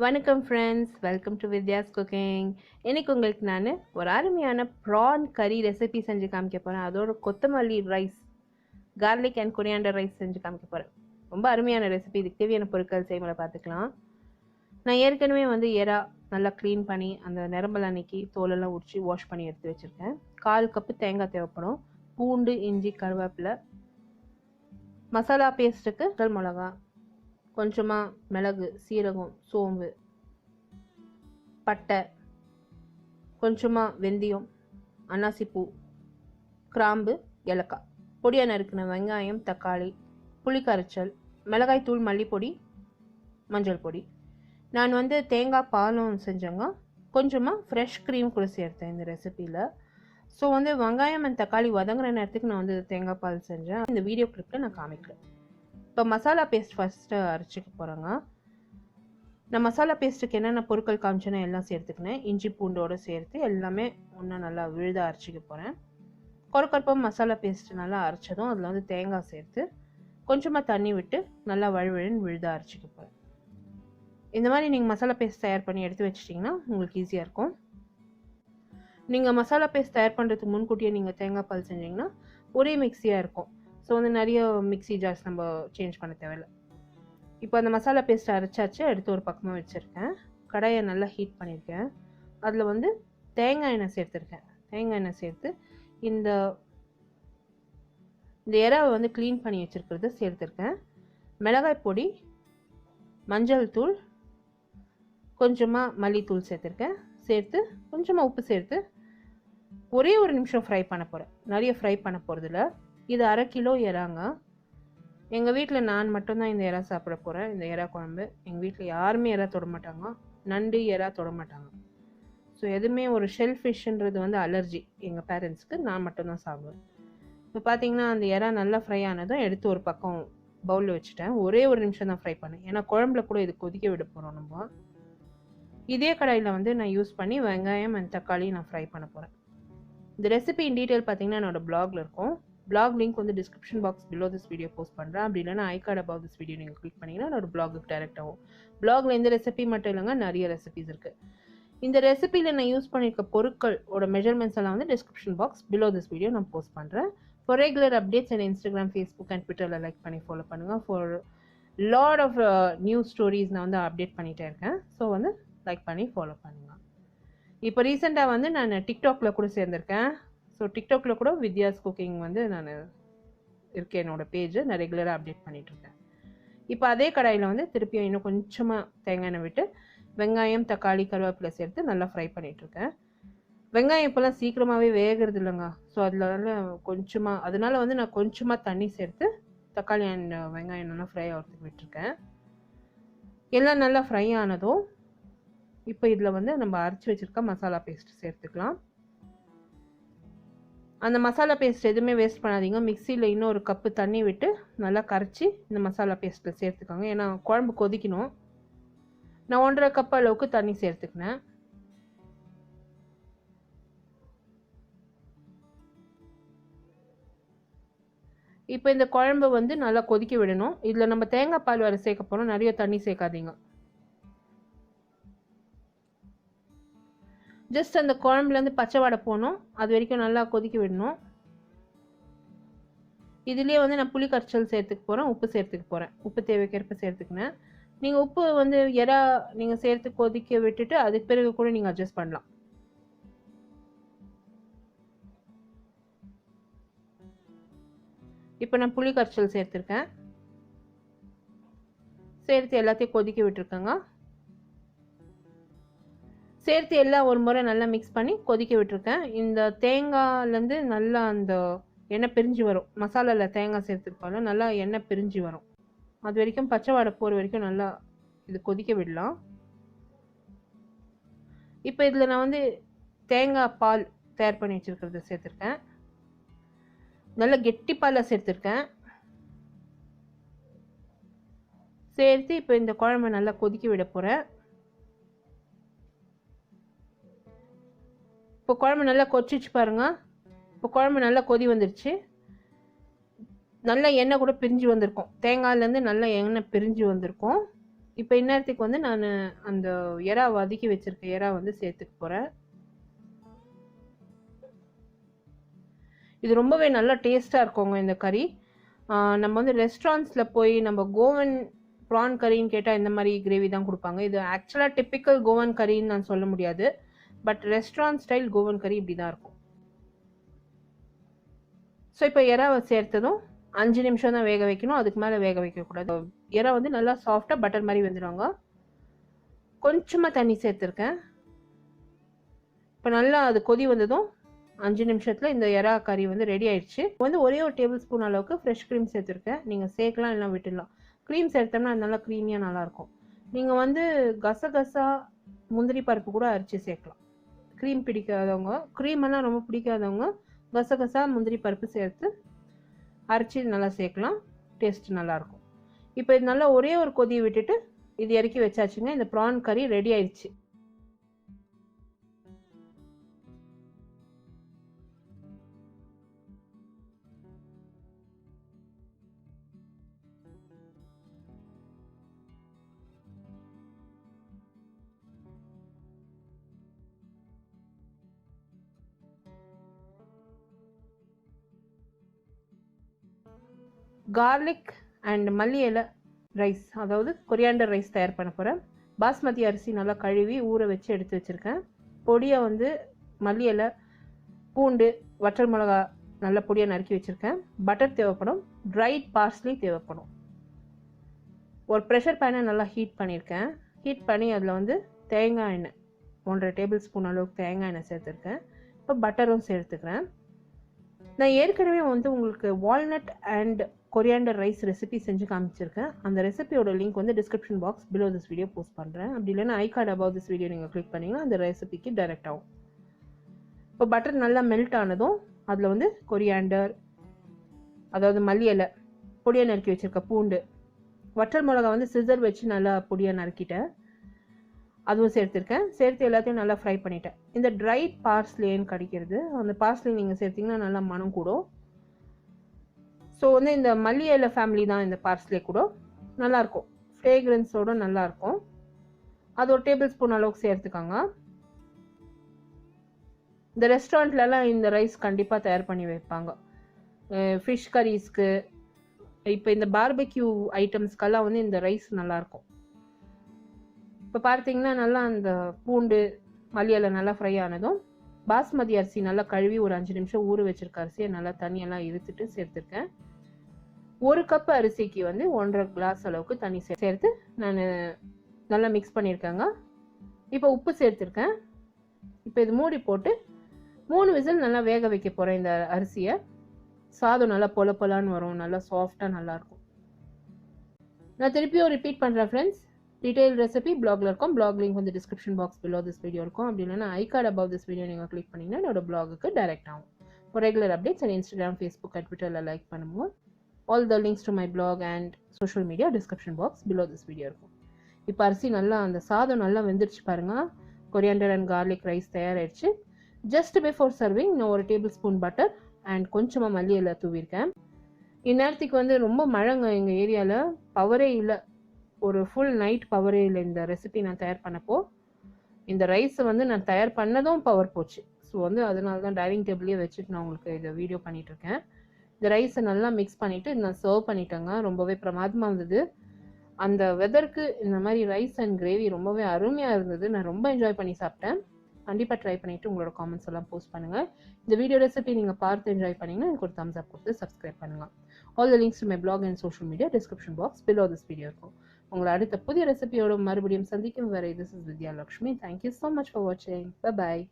வணக்கம் friends, welcome to Vidya's cooking. இன்னைக்கு உங்களுக்கு நான் ஒரு அருமையான ப்ரான் கறி ரெசிபி செஞ்சு காமிக்க போகிறேன். அதோட கொத்தமல்லி rice, garlic and coriander rice செஞ்சு காமிக்க போகிறேன். ரொம்ப அருமையான ரெசிபி. இதுக்கு தேவையான பொருட்கள் செய்முறை பார்த்துக்கலாம். நான் ஏற்கனவே எறா நல்லா க்ளீன் பண்ணி அந்த நரம்பெல்லாம் நீக்கி தோலெல்லாம் உரிச்சு வாஷ் பண்ணி எடுத்து வச்சுருக்கேன். 1/4 கப்பு தேங்காய் தேவைப்படும். பூண்டு, இஞ்சி, கருவேப்பிலை, மசாலா பேஸ்ட்டுக்கு மிளகா, கொஞ்சமாக மிளகு, சீரகம், சோம்பு, பட்டை, கொஞ்சமாக வெந்தயம், அன்னாசிப்பூ, கிராம்பு, ஏலக்காய், பொடியாக நறுக்கின வெங்காயம், தக்காளி, புளி கரைச்சல், மிளகாய்த்தூள், மல்லிப்பொடி, மஞ்சள் பொடி. நான் தேங்காய் பாலும் செஞ்சேங்க. கொஞ்சமாக ஃப்ரெஷ் க்ரீம் கூட சேர்த்தேன் இந்த ரெசிப்பியில். ஸோ வெங்காயம் அண்ட் தக்காளி வதங்குற நேரத்துக்கு நான் தேங்காய் பால் செஞ்சேன். இந்த வீடியோ கிளிப்பில் நான் காமிக்கிறேன். இப்போ மசாலா பேஸ்ட் ஃபஸ்ட்டு அரைச்சிக்க போகிறேங்க. நான் மசாலா பேஸ்ட்டுக்கு என்னென்ன பொருட்கள் காமிச்சேன்னா எல்லாம் சேர்த்துக்கினேன். இஞ்சி பூண்டோடு சேர்த்து எல்லாமே ஒன்றா நல்லா விழுத அரைச்சிக்க போகிறேன். கொரக்கொரப்பாக மசாலா பேஸ்ட்டு நல்லா அரைச்சதும் அதில் தேங்காய் சேர்த்து கொஞ்சமாக தண்ணி விட்டு நல்லா வழுவழுன்னு விழுத அரைச்சிக்க போகிறேன். இந்த மாதிரி நீங்கள் மசாலா பேஸ்ட் தயார் பண்ணி எடுத்து வச்சிட்டிங்கன்னா உங்களுக்கு ஈஸியாக இருக்கும். நீங்கள் மசாலா பேஸ்ட் தயார் பண்ணுறதுக்கு முன்கூட்டியே நீங்கள் தேங்காய் பால் செஞ்சிங்கன்னா ஒரே மிக்சியாக இருக்கும். ஸோ நிறைய மிக்சி ஜார்ஸ் நம்ம சேஞ்ச் பண்ண தேவையில்லை. இப்போ அந்த மசாலா பேஸ்ட் அரைச்சாச்சு, எடுத்து ஒரு பக்கமாக வச்சுருக்கேன். கடாயை நல்லா ஹீட் பண்ணியிருக்கேன். அதில் தேங்காய் எண்ணெய் சேர்த்துருக்கேன். தேங்காய் எண்ணெய் சேர்த்து இந்த எறாவை க்ளீன் பண்ணி வச்சுருக்கிறது சேர்த்துருக்கேன். மிளகாய் பொடி, மஞ்சள் தூள், கொஞ்சமாக மல்லித்தூள் சேர்த்துருக்கேன். சேர்த்து கொஞ்சமாக உப்பு சேர்த்து ஒரே ஒரு நிமிஷம் ஃப்ரை பண்ண போகிறேன். நிறைய ஃப்ரை பண்ண போகிறதில்ல. இது 1/2 கிலோ எறாங்க. எங்கள் வீட்டில் நான் மட்டும்தான் இந்த எறா சாப்பிட போகிறேன். இந்த எறா குழம்பு எங்கள் வீட்டில் யாருமே எறா தொட மாட்டாங்க. நண்டு, எறா தொட மாட்டாங்க. ஸோ எதுவுமே ஒரு ஷெல் ஃபிஷ்ன்றது அலர்ஜி எங்கள் பேரண்ட்ஸ்க்கு. நான் மட்டும்தான் சாப்பிடுவேன். இப்போ பார்த்தீங்கன்னா அந்த எறா நல்லா ஃப்ரை ஆனதும் எடுத்து ஒரு பக்கம் பவுலில் வச்சுட்டேன். ஒரே ஒரு நிமிஷம் தான் ஃப்ரை பண்ணேன். ஏன்னா குழம்புல கூட இது கொதிக்க விட போகிறோம் நம்ம. இதே கடாயில் நான் யூஸ் பண்ணி வெங்காயம் அண்ட் தக்காளி நான் ஃப்ரை பண்ண போகிறேன். இந்த ரெசிபி இன் டீட்டெயில் பார்த்தீங்கன்னா என்னோட பிளாகில் இருக்கும். Blog link description box below this video post பண்ணுறேன். அப்படி இல்லைனா I card above this video நீங்கள் கிளிக் பண்ணிங்கன்னா என்னோட பிளாகுக்கு டைரக்ட் ஆகும். பிளாகில் இந்த ரெசிபி மட்டும் இல்லைங்க, நிறைய ரெசிபிஸ் இருக்குது. இந்த ரெசிபியில் நான் யூஸ் பண்ணியிருக்க பொருட்களோட மெஷர்மெண்ட்ஸ் எல்லாம் description box below this video நான் போஸ்ட் பண்ணுறேன். ஃபார் ரெகுலர் அப்டேட்ஸ் என் இன்ஸ்டாகிராம், ஃபேஸ்புக் அண்ட் ட்விட்டரில் லைக் பண்ணி ஃபாலோ பண்ணுங்கள். For lot of news stories நான் அப்டேட் பண்ணிகிட்டே இருக்கேன். ஸோ லைக் பண்ணி ஃபாலோ பண்ணுங்கள். இப்போ ரீசெண்டாக நான் டிக்டாக்ல கூட சேர்ந்துருக்கேன். ஸோ டிக்டாக்ல கூட வித்யாஸ் குக்கிங் நான் இருக்கேன். என்னோடய பேஜை நான் ரெகுலராக அப்டேட் பண்ணிகிட்ருக்கேன். இப்போ அதே கடாயில் திருப்பியும் இன்னும் கொஞ்சமாக தேங்காய் எண்ணெய் விட்டு வெங்காயம், தக்காளி, கருவேப்பிலை சேர்த்து நல்லா ஃப்ரை பண்ணிகிட்ருக்கேன். வெங்காயம் இப்போல்லாம் சீக்கிரமாகவே வேகிறது இல்லைங்க. ஸோ கொஞ்சமாக அதனால் நான் கொஞ்சமாக தண்ணி சேர்த்து தக்காளி அண்ட் வெங்காயம் நல்லா ஃப்ரை ஆகிறதுக்கு விட்டுருக்கேன். எல்லாம் நல்லா ஃப்ரை ஆனதும் இப்போ இதில் நம்ம அரைச்சி வச்சுருக்க மசாலா பேஸ்ட் சேர்த்துக்கலாம். அந்த மசாலா பேஸ்ட் எதுவுமே வேஸ்ட் பண்ணாதீங்க. மிக்சியில் இன்னும் ஒரு கப்பு தண்ணி விட்டு நல்லா கரைச்சி இந்த மசாலா பேஸ்ட்டில் சேர்த்துக்கோங்க. ஏன்னா குழம்பு கொதிக்கணும். நான் 1.5 கப் அளவுக்கு தண்ணி சேர்த்துக்கினேன். இப்போ இந்த குழம்பு நல்லா கொதிக்க விடணும். இதில் நம்ம தேங்காய் பால் வரை சேர்க்க போகிறோம். நிறைய தண்ணி சேர்க்காதீங்க. ஜஸ்ட் அந்த குழம்புலேருந்து பச்சை வாடை போகணும். அது வரைக்கும் நல்லா கொதிக்க விடணும். இதுலேயே நான் புளி கரைச்சல் சேர்த்துக்க போகிறேன். உப்பு சேர்த்துக்க போகிறேன். உப்பு தேவைக்கேற்ப சேர்த்துக்கினேன். நீங்கள் உப்பு எறா நீங்கள் சேர்த்து கொதிக்க விட்டுட்டு அதுக்கு பிறகு கூட நீங்கள் அட்ஜஸ்ட் பண்ணலாம். இப்போ நான் புளி கரைச்சல் சேர்த்துருக்கேன். சேர்த்து எல்லாத்தையும் கொதிக்க விட்டுருக்கேங்க. சேர்த்து எல்லாம் ஒரு முறை நல்லா மிக்ஸ் பண்ணி கொதிக்க விட்டுருக்கேன். இந்த தேங்காய்லேருந்து நல்லா அந்த எண்ணெய் பிரிஞ்சு வரும். மசாலாவில் தேங்காய் சேர்த்துருப்பாங்க, நல்லா எண்ணெய் பிரிஞ்சு வரும். அது வரைக்கும் பச்சை வாடை போகிற வரைக்கும் நல்லா இது கொதிக்க விடலாம். இப்போ இதில் நான் தேங்காய் பால் தயார் பண்ணி வச்சுருக்கிறத சேர்த்துருக்கேன். நல்லா கெட்டி பாலாக சேர்த்துருக்கேன். சேர்த்து இப்போ இந்த குழம்பை நல்லா கொதிக்க விட போகிறேன். இப்போ குழம்பு நல்லா கொதிச்சு பாருங்கள். இப்போ குழம்பு நல்லா கொதி வந்துருச்சு. நல்ல எண்ணெய் கூட பிரிஞ்சு வந்திருக்கும். தேங்காயிலேருந்து நல்ல எண்ணெய் பிரிஞ்சு வந்திருக்கும். இப்போ இந்நேரத்துக்கு வந்து நான் அந்த எறா வதக்கி வச்சிருக்க எறா வந்து சேர்த்துக்க போகிறேன். இது ரொம்பவே நல்லா டேஸ்ட்டாக இருக்குங்க இந்த கறி. நம்ம வந்து ரெஸ்டாரண்ட்ஸில் போய் நம்ம கோவன் ப்ரான் கறின்னு கேட்டால் இந்த மாதிரி கிரேவி தான் கொடுப்பாங்க. இது ஆக்சுவலாக டிப்பிக்கல் கோவன் கறின்னு நான் சொல்ல முடியாது, பட் ரெஸ்டாரண்ட் ஸ்டைல் கோவன் கறி இப்படி தான் இருக்கும். ஸோ இப்போ எறாவை சேர்த்ததும் 5 நிமிஷம் தான் வேக வைக்கணும், அதுக்கு மேலே வேக வைக்கக்கூடாது. எறா வந்து நல்லா சாஃப்டாக பட்டர் மாதிரி வந்துடுவாங்க. கொஞ்சமாக தண்ணி சேர்த்துருக்கேன். இப்போ நல்லா அது கொதி வந்ததும் 5 நிமிஷத்தில் இந்த எறா கறி வந்து ரெடி ஆயிடுச்சு. வந்து ஒரே ஒரு டேபிள் ஸ்பூன் அளவுக்கு ஃப்ரெஷ் க்ரீம் சேர்த்துருக்கேன். நீங்கள் சேர்க்கலாம் இல்லைனா விட்டுடலாம். க்ரீம் சேர்த்தோம்னா அது நல்லா க்ரீமியாக நல்லாயிருக்கும். நீங்கள் வந்து கசகசா முந்திரி பருப்பு கூட அரைச்சி சேர்க்கலாம். க்ரீம் பிடிக்காதவங்க, க்ரீமெல்லாம் ரொம்ப பிடிக்காதவங்க கசகசா முந்திரி பருப்பு சேர்த்து அரைச்சி நல்லா சேர்க்கலாம், டேஸ்ட் நல்லாயிருக்கும். இப்போ இது நல்லா ஒரே ஒரு கொதியை விட்டுட்டு இது இறக்கி வச்சாச்சுங்க. இந்த ப்ரான் கறி ரெடி ஆயிடுச்சு. கார்லிக் அண்ட் மல்லி இலை ரைஸ், அதாவது கொரியாண்டர் ரைஸ் தயார் பண்ண போகிறேன். பாஸ்மதி அரிசி நல்லா கழுவி ஊற வச்சு எடுத்து வச்சுருக்கேன். பொடியை வந்து மல்லி இலை, பூண்டு, வற்றல் மிளகா நல்ல பொடியாக நறுக்கி வச்சுருக்கேன். பட்டர் தேவைப்படும், ட்ரைட் பார்ஸ்லி தேவைப்படும். ஒரு ப்ரெஷர் பேனை நல்லா ஹீட் பண்ணியிருக்கேன். ஹீட் பண்ணி அதில் வந்து தேங்காய் எண்ணெய் 1.5 டேபிள் ஸ்பூன் அளவுக்கு தேங்காய் எண்ணெய் சேர்த்துருக்கேன். இப்போ பட்டரும் சேர்த்துக்கிறேன். நான் ஏற்கனவே வந்து உங்களுக்கு walnut and coriander rice recipe செஞ்சு காமிச்சிருக்கேன். அந்த ரெசிபியோட லிங்க் வந்து description box below this video post பண்ணுறேன். அப்படி இல்லைன்னா I card above this video நீங்கள் கிளிக் பண்ணிங்கன்னா அந்த ரெசிபிக்கு டைரக்ட் ஆகும். இப்போ பட்டர் நல்லா மெல்ட் ஆனதும் அதில் வந்து கொரியாண்டர், அதாவது மல்லி இலை, பொடியாக நறுக்கி வச்சுருக்க பூண்டு, வற்றல் மிளகா வந்து சிசர் வச்சு நல்லா பொடியாக நறுக்கிட்டேன், அதுவும் சேர்த்துருக்கேன். சேர்த்து எல்லாத்தையும் நல்லா ஃப்ரை பண்ணிட்டேன். இந்த ட்ரைட் பார்ஸ்லேன்னு கிடைக்கிறது, அந்த பார்ஸ்லே நீங்கள் சேர்த்திங்கன்னா நல்லா மனம் கூடும். ஸோ வந்து இந்த மல்லி இலை ஃபேமிலி தான் இந்த பார்ஸ்லே கூட நல்லாயிருக்கும், ஃப்ரேக்ரன்ஸோடு நல்லாயிருக்கும். அது ஒரு டேபிள் ஸ்பூன் அளவுக்கு சேர்த்துக்காங்க. இந்த ரெஸ்டாரண்ட்லலாம் இந்த ரைஸ் கண்டிப்பாக தயார் பண்ணி வைப்பாங்க, ஃபிஷ் கரீஸ்க்கு. இப்போ இந்த பார்பெக்யூ ஐட்டம்ஸ்க்கெல்லாம் வந்து இந்த ரைஸ் நல்லாயிருக்கும். இப்போ பார்த்தீங்கன்னா நல்லா அந்த பூண்டு மல்லி இலை நல்லா ஃப்ரை ஆனதும் பாஸ்மதி அரிசி நல்லா கழுவி ஒரு 5 நிமிஷம் ஊற வச்சிருக்க அரிசியை நல்லா தண்ணியெல்லாம் இழுத்துட்டு சேர்த்துருக்கேன். 1 கப் அரிசிக்கு வந்து 1.5 கிளாஸ் அளவுக்கு தண்ணி சேர்த்து நான் நல்லா மிக்ஸ் பண்ணியிருக்கேங்க. இப்போ உப்பு சேர்த்துருக்கேன். இப்போ இது மூடி போட்டு 3 விசில் நல்லா வேக வைக்க போகிறேன். இந்த அரிசியை சாதம் நல்லா பொல பொலான்னு வரும், நல்லா சாஃப்டாக நல்லாயிருக்கும். நான் திருப்பியும் ரிப்பீட் பண்ணுறேன் ஃப்ரெண்ட்ஸ். டீடைல் ரெசிபி பிளாக்ல இருக்கும். பிளாக் லிங்க் வந்து description box below this video இருக்கும். அப்படி இல்லைன்னா I card above this video நீங்கள் கிளிக் பண்ணிங்கன்னா என்னோட பிளாகுக்கு டைரக்ட் ஆகும். For regular updates and Instagram, Facebook and ட்விட்டரில் லைக் பண்ணுவோம். All the links to my blog and social media description box below this video இருக்கும். இப்போ அரிசி நல்லா அந்த சாதம் நல்லா வெந்துருச்சு பாருங்கள். கொரியாண்டர் அண்ட் கார்லிக் ரைஸ் தயாராகிடுச்சு. ஜஸ்ட் பிஃபோர் சர்விங் நான் ஒரு டேபிள் ஸ்பூன் பட்டர் அண்ட் கொஞ்சமாக மல்லி இலை தூவிருக்கேன். இந்நேரத்துக்கு வந்து ரொம்ப மழைங்க எங்கள் ஏரியாவில், பவரே இல்லை, ஒரு ஃபுல் நைட் பவரே இல்லை. இந்த ரெசிபி நான் தயார் பண்ணப்போ இந்த ரைஸை வந்து நான் தயார் பண்ணதும் பவர் போச்சு. ஸோ வந்து அதனால தான் டைனிங் டேபிளே வச்சுட்டு நான் உங்களுக்கு இதை வீடியோ பண்ணிகிட்ருக்கேன். இந்த ரைஸை நல்லா மிக்ஸ் பண்ணிவிட்டு நான் சர்வ் பண்ணிட்டேங்க. ரொம்பவே பிரமாதமாக இருந்தது. அந்த வெதருக்கு இந்த மாதிரி ரைஸ் அண்ட் கிரேவி ரொம்பவே அருமையாக இருந்தது. நான் ரொம்ப என்ஜாய் பண்ணி சாப்பிட்டேன். கண்டிப்பாக ட்ரை பண்ணிவிட்டு உங்களோட காமெண்ட்ஸ் எல்லாம் போஸ்ட் பண்ணுங்கள். இந்த வீடியோ ரெசிபி நீங்கள் பார்த்து என்ஜாய் பண்ணிங்கன்னா எனக்கு ஒரு தம்ஸ் அப் கொடுத்து சப்ஸ்கிரைப் பண்ணுங்கள். All the links to my blog and social media description box below this video இருக்கும். உங்களை அடுத்த புதிய ரெசிபியோட மறுபடியும் சந்திக்கும் வரை this is Vidya Lakshmi. Thank you so much for வாட்சிங். பை பாய்.